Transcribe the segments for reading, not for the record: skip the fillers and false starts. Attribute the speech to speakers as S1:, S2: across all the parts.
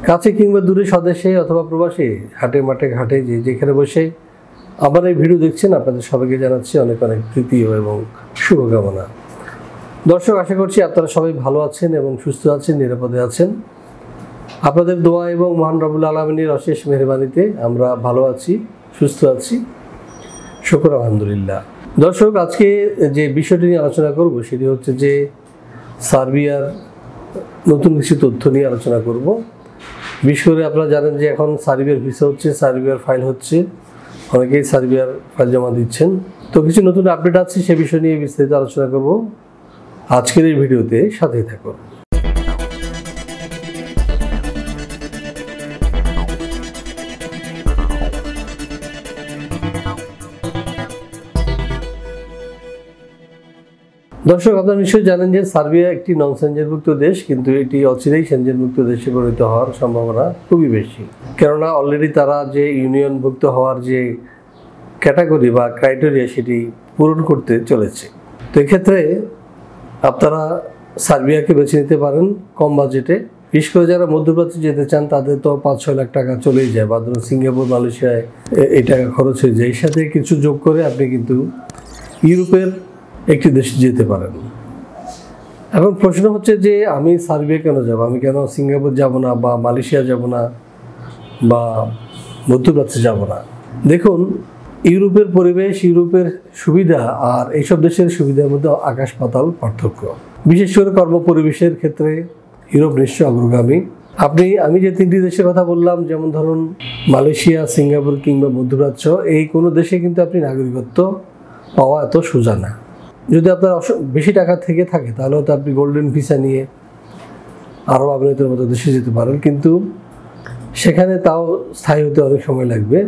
S1: কাছে কিংবা দূরে স্বদেশে অথবা প্রবাসে, হাটে মাঠে ঘাটে যেখানে বসে আমার এই ভিডিও দেখছেন, আপনাদের সবাইকে জানাচ্ছি অনেক অনেক প্রীতি এবং শুভকামনা। দর্শক, আশা করছি আপনারা সবাই ভালো আছেন এবং সুস্থ আছেন, নিরাপদে আছেন। আপনাদের দোয়া এবং মহান রব্বুল আলামিনের অশেষ মেহরবানিতে আমরা ভালো আছি, সুস্থ আছি, শুকর আলহামদুলিল্লাহ। দর্শক, আজকে যে বিষয়টি নিয়ে আলোচনা করব সেটি হচ্ছে যে সার্বিয়ার নতুন কিছু তথ্য নিয়ে আলোচনা করব। বিশেষ করে আপনারা জানেন যে এখন সার্বিয়ার ভিসা হচ্ছে, সার্বিয়ার ফাইল হচ্ছে, অনেকেই সার্বিয়ার ফাইল জমা দিচ্ছেন। তো কিছু নতুন আপডেট আছে, সে বিষয় নিয়ে বিস্তারিত আলোচনা করব আজকের এই ভিডিওতে, সাথেই থাকুন। দর্শক, আপনারা নিশ্চয়ই জানেন যে সার্বিয়া একটি নন সেনজেনভুক্ত দেশ, কিন্তু এটি অচিরেই সেনজেনভুক্ত দেশে পরিণত হওয়ার সম্ভাবনা খুবই বেশি। কেননা অলরেডি তারা যে ইউনিয়নভুক্ত হওয়ার যে ক্যাটাগরি বা ক্রাইটেরিয়া সেটি পূরণ করতে চলেছে। তো এক্ষেত্রে আপনারা সার্বিয়াকে বেছে নিতে পারেন কম বাজেটে। বিশেষ করে যারা মধ্যপ্রাচ্যে যেতে চান তাদের তো 5-6 লাখ টাকা চলেই যায়, বা ধরুন সিঙ্গাপুর, মালয়েশিয়ায় এই টাকা খরচ হয়ে যায়। এর সাথে কিছু যোগ করে আপনি কিন্তু ইউরোপের একটি দেশে যেতে পারেন। এখন প্রশ্ন হচ্ছে যে আমি সার্বিয়া কেন যাব, আমি কেন সিঙ্গাপুর যাব না, বা মালয়েশিয়া যাব না, বা মধ্যপ্রাচ্যে যাব না? দেখুন, ইউরোপের পরিবেশ, ইউরোপের সুবিধা আর এইসব দেশের সুবিধার মধ্যে আকাশ পাতাল পার্থক্য। বিশেষ করে কর্মপরিবেশের ক্ষেত্রে ইউরোপ নিশ্চয় অগ্রগামী। আমি যে 3টি দেশের কথা বললাম, যেমন ধরুন মালয়েশিয়া, সিঙ্গাপুর কিংবা মধ্যপ্রাচ্য, এই কোনো দেশে কিন্তু আপনি নাগরিকত্ব পাওয়া এত সোজা না। যদি আপনার বেশি টাকা থেকে থাকে তাহলে হয়তো আপনি গোল্ডেন ভিসা নিয়ে আরব আমিরাতের মতো দেশে যেতে পারেন, কিন্তু সেখানে তাও স্থায়ী হতে অনেক সময় লাগবে।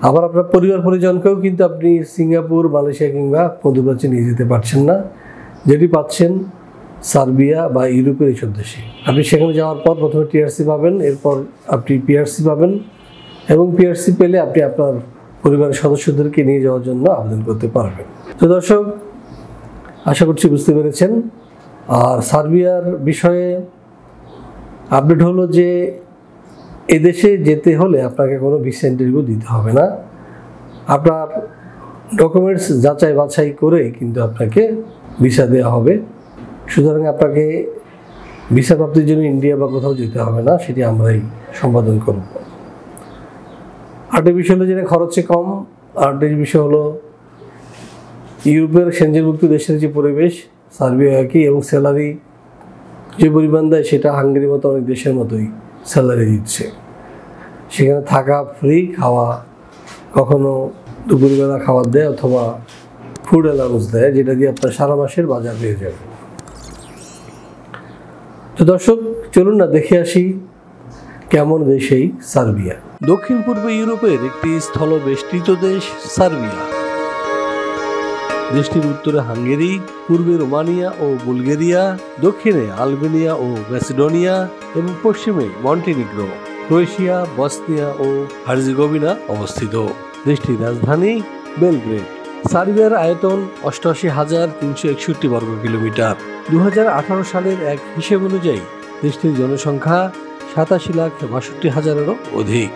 S1: আবার আপনার পরিবার পরিজনকেও কিন্তু আপনি সিঙ্গাপুর, মালয়েশিয়া কিংবা মধ্যপ্রাচ্যে নিয়ে যেতে পারছেন না, যেটি পাচ্ছেন সার্বিয়া বা ইউরোপের এইসব দেশে। আপনি সেখানে যাওয়ার পর প্রথমে টিআরসি পাবেন, এরপর আপনি পিআরসি পাবেন, এবং পিআরসি পেলে আপনি আপনার পরিবারের সদস্যদেরকে নিয়ে যাওয়ার জন্য আবেদন করতে পারবেন। তো দর্শক, আশা করছি বুঝতে পেরেছেন। আর সার্বিয়ার বিষয়ে আপডেট হলো যে এদেশে যেতে হলে আপনাকে কোনো ভিসা ইন্টারভিউ দিতে হবে না। আপনার ডকুমেন্টস যাচাই বাছাই করে কিন্তু আপনাকে ভিসা দেওয়া হবে। সুতরাং আপনাকে ভিসা প্রাপ্তির জন্য ইন্ডিয়া বা কোথাও যেতে হবে না, সেটি আমরাই সম্পাদন করব। আরেকটি বিষয় হলো যেটা খরচে কম। আরেকটি বিষয় হলো ইউরোপের সেনজেনভুক্ত দেশের যে পরিবেশ, সার্বিয়া একই, এবং স্যালারি যে পরিমাণ দেয় সেটা হাঙ্গেরির মতো অনেক দেশের মতোই স্যালারি দিচ্ছে। সেখানে থাকা ফ্রি, খাওয়া কখনো দুপুরবেলা খাবার দেয় অথবা ফুড অ্যালাউন্স দেয়, যেটা দিয়ে আপনার সারা মাসের বাজার হয়ে যাবে। তো দর্শক, চলুন না দেখে আসি কেমন দেশ এই সার্বিয়া। দক্ষিণ পূর্ব ইউরোপের একটি স্থলবেষ্টিত দেশ সার্বিয়া। দেশটির উত্তরে হাঙ্গেরি, পূর্বে রোমানিয়া ও বুলগেরিয়া, দক্ষিণে আলবেনিয়া ও ম্যাসিডোনিয়া এবং পশ্চিমে মন্টিনিগ্রো, ক্রোয়েশিয়া, বসনিয়া ও হার্জেগোভিনা অবস্থিত। দেশটির রাজধানী বেলগ্রেড। সার্বিয়ার আয়তন 88,361 বর্গ কিলোমিটার। 2018 সালের এক হিসেব অনুযায়ী দেশটির জনসংখ্যা 87,62,000-এরও অধিক।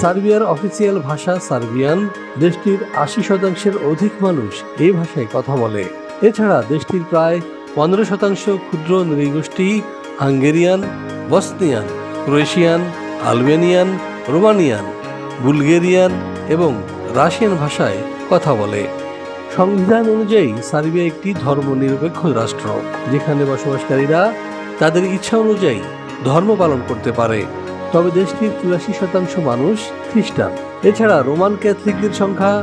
S1: সার্বিয়ার অফিসিয়াল ভাষা সার্বিয়ান। দেশটির 80% অধিক মানুষ এই ভাষায় কথা বলে। এছাড়া দেশটির প্রায় 15% ক্ষুদ্র নৃগোষ্ঠী Hungarian, Bosnian, Croatian, Albanian, Romanian, Bulgarian এবং রাশিয়ান ভাষায় কথা বলে। সংবিধান অনুযায়ী সার্বিয়া একটি ধর্মনিরপেক্ষ রাষ্ট্র, যেখানে বসবাসকারীরা তাদের ইচ্ছা অনুযায়ী ধর্ম পালন করতে পারে। তবে দেশটির 84% মানুষ খ্রিস্টান। এছাড়া রোমান ক্যাথলিকদের সংখ্যা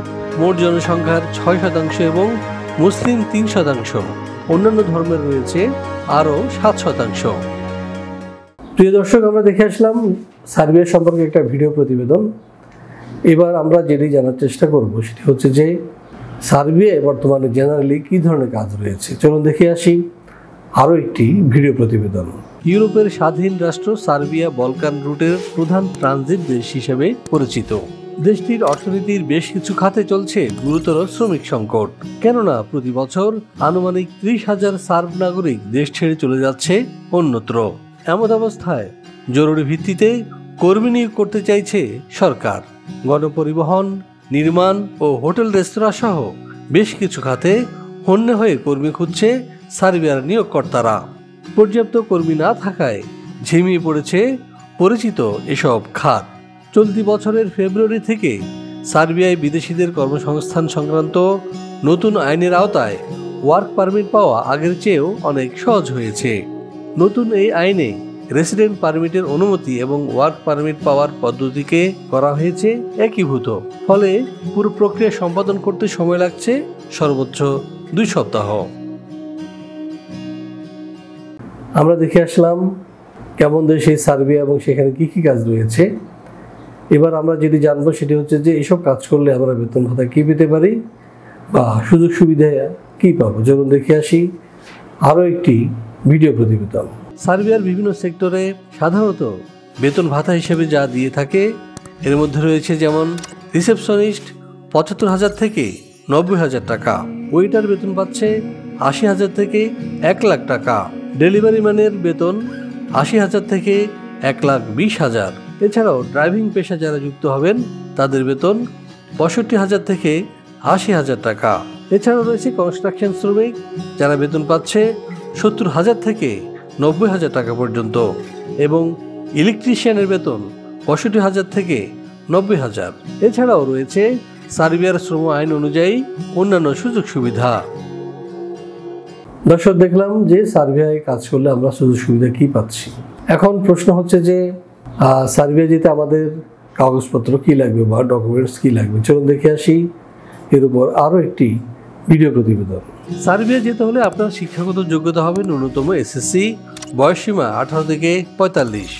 S1: মোট জনসংখ্যার 6% এবং মুসলিম 3%। অন্যান্য ধর্মের রয়েছে আরও 7%। প্রিয় দর্শক, আমরা দেখে আসলাম সার্বিয়া সম্পর্কে একটা ভিডিও প্রতিবেদন। এবার আমরা যেটি জানার চেষ্টা করব সেটি হচ্ছে যে সার্বিয়ায় বর্তমানে জেনারেলি কী ধরনের কাজ রয়েছে। চলুন দেখে আসি আরও একটি ভিডিও প্রতিবেদন। ইউরোপের স্বাধীন রাষ্ট্র সার্বিয়া বলকান রুটের প্রধান ট্রানজিট দেশ হিসেবে পরিচিত। দেশটির অর্থনীতির বেশ কিছু খাতে চলছে গুরুতর শ্রমিক সংকট, কেননা প্রতি বছর আনুমানিক 30,000 সার্ব নাগরিক দেশ ছেড়ে চলে যাচ্ছে অন্যত্র। এমত অবস্থায় জরুরি ভিত্তিতে কর্মী নিয়োগ করতে চাইছে সরকার। গণপরিবহন, নির্মাণ ও হোটেল রেস্তোরাঁ সহ বেশ কিছু খাতে হন্যে হয়ে কর্মী খুঁজছে সার্বিয়ার নিয়োগকর্তারা। পর্যাপ্ত কর্মী না থাকায় ঝিমিয়ে পড়েছে পরিচিত এসব খাত। চলতি বছরের ফেব্রুয়ারি থেকে সার্বিয়ায় বিদেশিদের কর্মসংস্থান সংক্রান্ত নতুন আইনের আওতায় ওয়ার্ক পারমিট পাওয়া আগের চেয়েও অনেক সহজ হয়েছে। নতুন এই আইনে রেসিডেন্ট পারমিটের অনুমতি এবং ওয়ার্ক পারমিট পাওয়ার পদ্ধতিকে করা হয়েছে একীভূত। ফলে পুরো প্রক্রিয়া সম্পাদন করতে সময় লাগছে সর্বোচ্চ 2 সপ্তাহ। আমরা দেখে আসলাম কেমন দেশ এই সার্বিয়া এবং সেখানে কি কি কাজ রয়েছে। এবার আমরা যেটি জানবো সেটি হচ্ছে যে এইসব কাজ করলে আমরা বেতন ভাতা কী পেতে পারি বা সুযোগ সুবিধা কী পাবো। যেমন দেখে আসি আরও একটি ভিডিও প্রতিবেদন। সার্বিয়ার বিভিন্ন সেক্টরে সাধারণত বেতন ভাতা হিসেবে যা দিয়ে থাকে এর মধ্যে রয়েছে যেমন রিসেপশনিস্ট 75,000 থেকে 90,000 টাকা, ওয়েটার বেতন পাচ্ছে 80,000 থেকে 1 লাখ টাকা, ডেলিভারি ম্যানের বেতন 80,000 থেকে 1,20,000। এছাড়াও ড্রাইভিং পেশা যারা যুক্ত হবেন তাদের বেতন 65,000 থেকে 80,000 টাকা। এছাড়াও রয়েছে কনস্ট্রাকশন শ্রমিক যারা বেতন পাচ্ছে 70,000 থেকে 90,000 টাকা পর্যন্ত এবং ইলেকট্রিশিয়ানের বেতন 65,000 থেকে 90,000। এছাড়াও রয়েছে সার্বিয়ার শ্রম আইন অনুযায়ী অন্যান্য সুযোগ সুবিধা। দর্শক, দেখলাম যে সার্বিয়ায় কাজ করলে আমরা সুযোগ সুবিধা কি পাচ্ছি। এখন প্রশ্ন হচ্ছে যে সার্বিয়া যেতে আমাদের কাগজপত্র কি লাগবে বা ডকুমেন্টস কি লাগবে। চলুন দেখে আসি এর উপর আরও একটি ভিডিও প্রতিবেদন। সার্বিয়া যেতে হলে আপনার শিক্ষাগত যোগ্যতা হবে ন্যূনতম এসএসসি, বয়সসীমা 18 থেকে 45।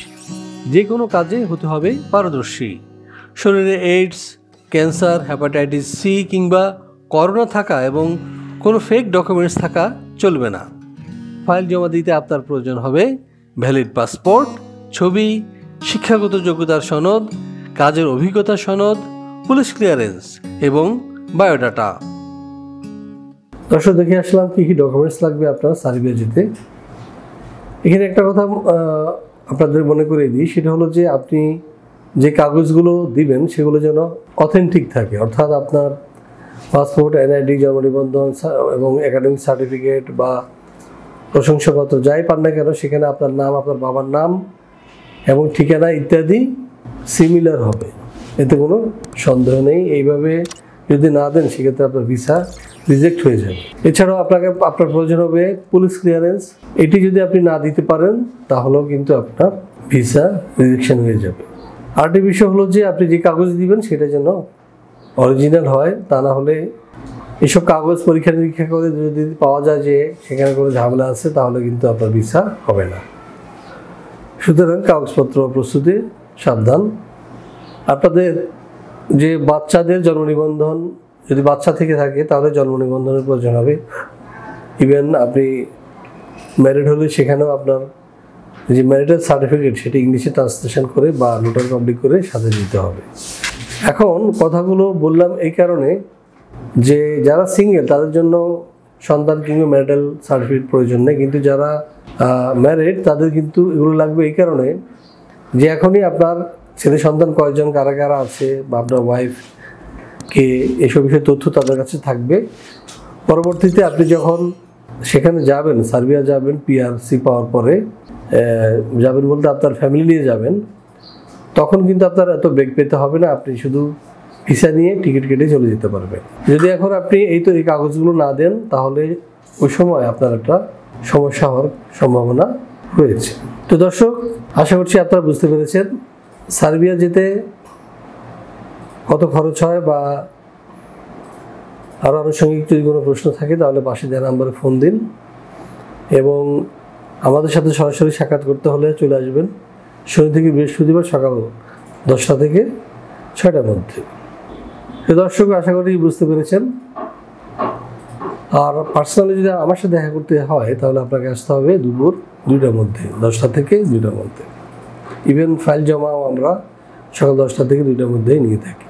S1: যে কোনো কাজে হতে হবে পারদর্শী। শরীরে এইডস, ক্যান্সার, হেপাটাইটিস সি কিংবা করোনা থাকা এবং কোনো ফেক ডকুমেন্টস থাকা চলবে না। ফাইল জমা দিতে আপনার প্রয়োজন হবে ভ্যালিড পাসপোর্ট, ছবি, শিক্ষাগত যোগ্যতার সনদ, কাজের অভিজ্ঞতা সনদ, পুলিশ ক্লিয়ারেন্স এবং বায়োডাটা। দর্শক, দেখে আসলাম কি কি ডকুমেন্টস লাগবে আপনার সার্বিয়া যেতে। এখানে একটা কথা আপনাদের মনে করে দিই, সেটা হলো যে আপনি যে কাগজগুলো দিবেন সেগুলো যেন অথেন্টিক থাকে, অর্থাৎ আপনার পাসপোর্ট, এনআইডি, জন্ম নিবন্ধন এবং একাডেমিক সার্টিফিকেট বা প্রশংসাপত্র যাই পান না কেন সেখানে আপনার নাম, আপনার বাবার নাম এবং ঠিকানা ইত্যাদি সিমিলার হবে, এতে কোনো সন্দেহ নেই। এইভাবে যদি না দেন সেক্ষেত্রে আপনার ভিসা রিজেক্ট হয়ে যাবে। এছাড়াও আপনার প্রয়োজন হবে পুলিশ ক্লিয়ারেন্স। এটি যদি আপনি না দিতে পারেন তাহলেও কিন্তু আপনার ভিসা রিজেকশন হয়ে যাবে। আরেকটি বিষয় হলো যে আপনি যে কাগজ দিবেন সেটা যেন অরিজিনাল হয়, তা না হলে এসব কাগজ পরীক্ষা নিরীক্ষা করে যদি পাওয়া যায় যে সেখানে কোনো ঝামেলা আছে তাহলে কিন্তু আপনার ভিসা হবে না। সুতরাং কাগজপত্র প্রস্তুতি সাবধান। আপনাদের যে বাচ্চাদের জন্ম নিবন্ধন, যদি বাচ্চা থেকে থাকে তাহলে জন্ম নিবন্ধনের প্রয়োজন হবে। ইভেন আপনি ম্যারিড হলে সেখানেও আপনার যে ম্যারিটাল সার্টিফিকেট সেটি ইংলিশে ট্রান্সলেশন করে বা নোটারি পাবলিক করে সাথে দিতে হবে। এখন কথাগুলো বললাম এই কারণে যে যারা সিঙ্গেল তাদের জন্য সন্তান কিংবা ম্যারিটাল সার্টিফিকেট প্রয়োজন নেই, কিন্তু যারা ম্যারিড তাদের কিন্তু এগুলো লাগবে এই কারণে যে এখনই আপনার ছেলে সন্তান কয়জন, কারা কারা আছে বা আপনার ওয়াইফ কে, এসব বিষয়ে তথ্য তাদের কাছে থাকবে। পরবর্তীতে আপনি যখন সেখানে যাবেন, সার্বিয়া যাবেন, পিআরসি পাওয়ার পরে যাবেন বলতে আপনার ফ্যামিলি নিয়ে যাবেন, তখন কিন্তু আপনার এত বেগ পেতে হবে না, আপনি শুধু ভিসা নিয়ে টিকিট কেটে চলে যেতে পারবেন। যদি এখন আপনি এই কাগজগুলো না দেন তাহলে ওই সময় আপনার একটা সমস্যা হওয়ার সম্ভাবনা রয়েছে। তো দর্শক, আশা করছি আপনারা বুঝতে পেরেছেন সার্বিয়া যেতে কত খরচ হয় বা আরও আনুষঙ্গিক যদি কোনো প্রশ্ন থাকে তাহলে পাশে দেওয়া নাম্বারে ফোন দিন এবং আমাদের সাথে সরাসরি সাক্ষাৎ করতে হলে চলে আসবেন শনি থেকে বৃহস্পতিবার সকাল 10টা থেকে 6টার মধ্যে। তো দর্শক, আশা করি বুঝতে পেরেছেন। আর পার্সোনালি যদি আমার সাথে দেখা করতে হয় তাহলে আপনাকে আসতে হবে দুপুর 2টার মধ্যে, 10টা থেকে 2টার মধ্যে। ইভেন ফাইল জমাও আমরা সকাল 10টা থেকে 2টার মধ্যেই নিয়ে থাকি।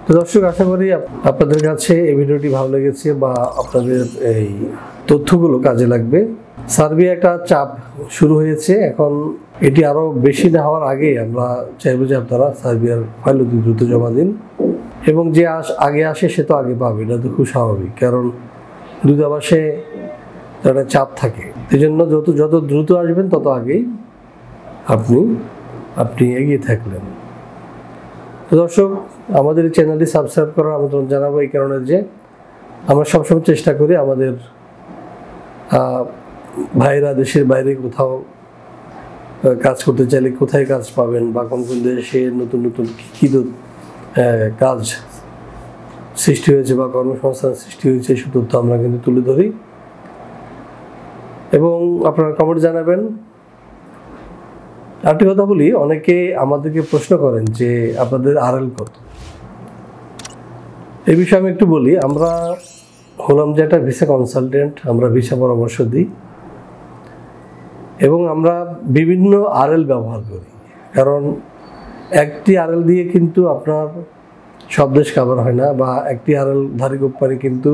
S1: তো দর্শক, আশা করি আপনাদের কাছে এই ভিডিওটি ভালো লেগেছে বা আপনাদের এই তথ্যগুলো কাজে লাগবে। সার্বিয়া একটা চাপ শুরু হয়েছে, এখন এটি আরও বেশি না হওয়ার আগে আমরা চাইবো যে আপনারা সার্বিয়ার ফাইল অতি দ্রুত জমা দিন, এবং যে আগে আসে সে তো আগে পাবে, এটা তো খুব স্বাভাবিক, কারণ দূতাবাসে একটা চাপ থাকে। এই জন্য যত দ্রুত আসবেন তত আগেই আপনি এগিয়ে থাকলেন। তো দর্শক, আমাদের এই চ্যানেলটি সাবস্ক্রাইব করার আমন্ত্রণ জানাবো এই কারণে যে আমরা সবসময় চেষ্টা করি আমাদের ভাইরা দেশের বাইরে কোথাও কাজ করতে চাইলে কোথায় কাজ পাবেন বা কোন কোন দেশে নতুন নতুন কী কাজ সৃষ্টি হয়েছে বা কর্মসংস্থান সৃষ্টি হয়েছে সে তথ্য আমরা কিন্তু তুলে ধরি এবং আপনারা কমেন্ট জানাবেন। আরেকটি কথা বলি, অনেকে আমাদেরকে প্রশ্ন করেন যে আপনাদের আরএল কত। এই বিষয়ে আমি একটু বলি। আমরা হলাম যে একটা ভিসা কনসালটেন্ট, আমরা ভিসা পরামর্শ দিই এবং আমরা বিভিন্ন আরএল ব্যবহার করি, কারণ একটি আরএল দিয়ে কিন্তু আপনার সব দেশ কভার হয় না, বা একটি আরএল ধারী কোম্পানি কিন্তু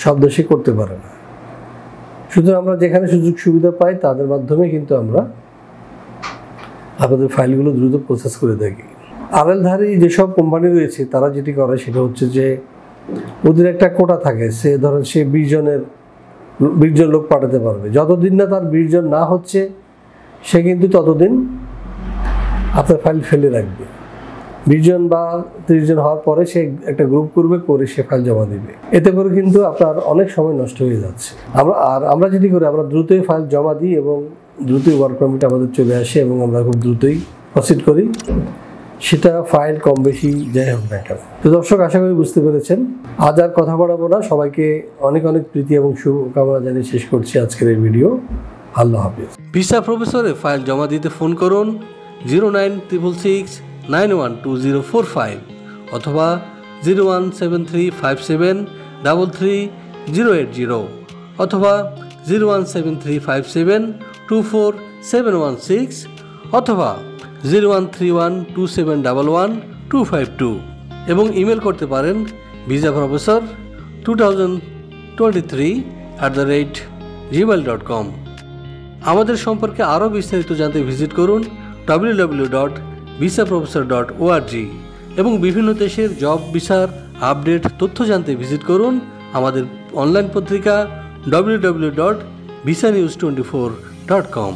S1: সব দেশে করতে পারে না। সুতরাং আমরা যেখানে সুযোগ সুবিধা পাই তাদের মাধ্যমে কিন্তু আমরা আপনাদের ফাইলগুলো দ্রুত প্রসেস করে থাকি। আরএলধারী যেসব কোম্পানি রয়েছে তারা যেটি করে সেটা হচ্ছে যে ওদের একটা কোটা থাকে, সে ধরেন সে 20 জন লোক পাঠাতে পারবে। যতদিন না তার 20 জন না হচ্ছে সে কিন্তু ততদিন আপনার ফাইল ফেলে রাখবে। 20 জন বা 30 জন হওয়ার পরে সে একটা গ্রুপ করবে, করে সে ফাইল জমা দিবে। এতে করে কিন্তু আপনার অনেক সময় নষ্ট হয়ে যাচ্ছে। আমরা যেটি করি, আমরা দ্রুতই ফাইল জমা দিই এবং দ্রুতই ওয়ার্ক পারমিট আমাদের চলে আসে এবং আমরা খুব দ্রুতই প্রসিড করি, সেটা ফাইল কম বেশি যাই হোক না কেন। তো দর্শক, আশা করি বুঝতে পেরেছেন। আজ আর কথা বাড়াবো না, সবাইকে অনেক অনেক প্রীতি এবং শুভকামনা জানিয়ে শেষ করছি আজকের এই ভিডিও। আল্লাহ হাফিজ। ভিসা প্রফেসরে ফাইল জমা দিতে ফোন করুন 09666912045 অথবা 01735733080 অথবা 01735724716 অথবা 013127112252 এবং ইমেল করতে পারেন visaprofessor2023@gmail.com। আমাদের সম্পর্কে আরও বিস্তারিত জানতে ভিজিট করুন www.visaprofessor.org এবং বিভিন্ন দেশের জব ভিসার আপডেট তথ্য জানতে ভিজিট করুন আমাদের অনলাইন পত্রিকা www.visanews24.com।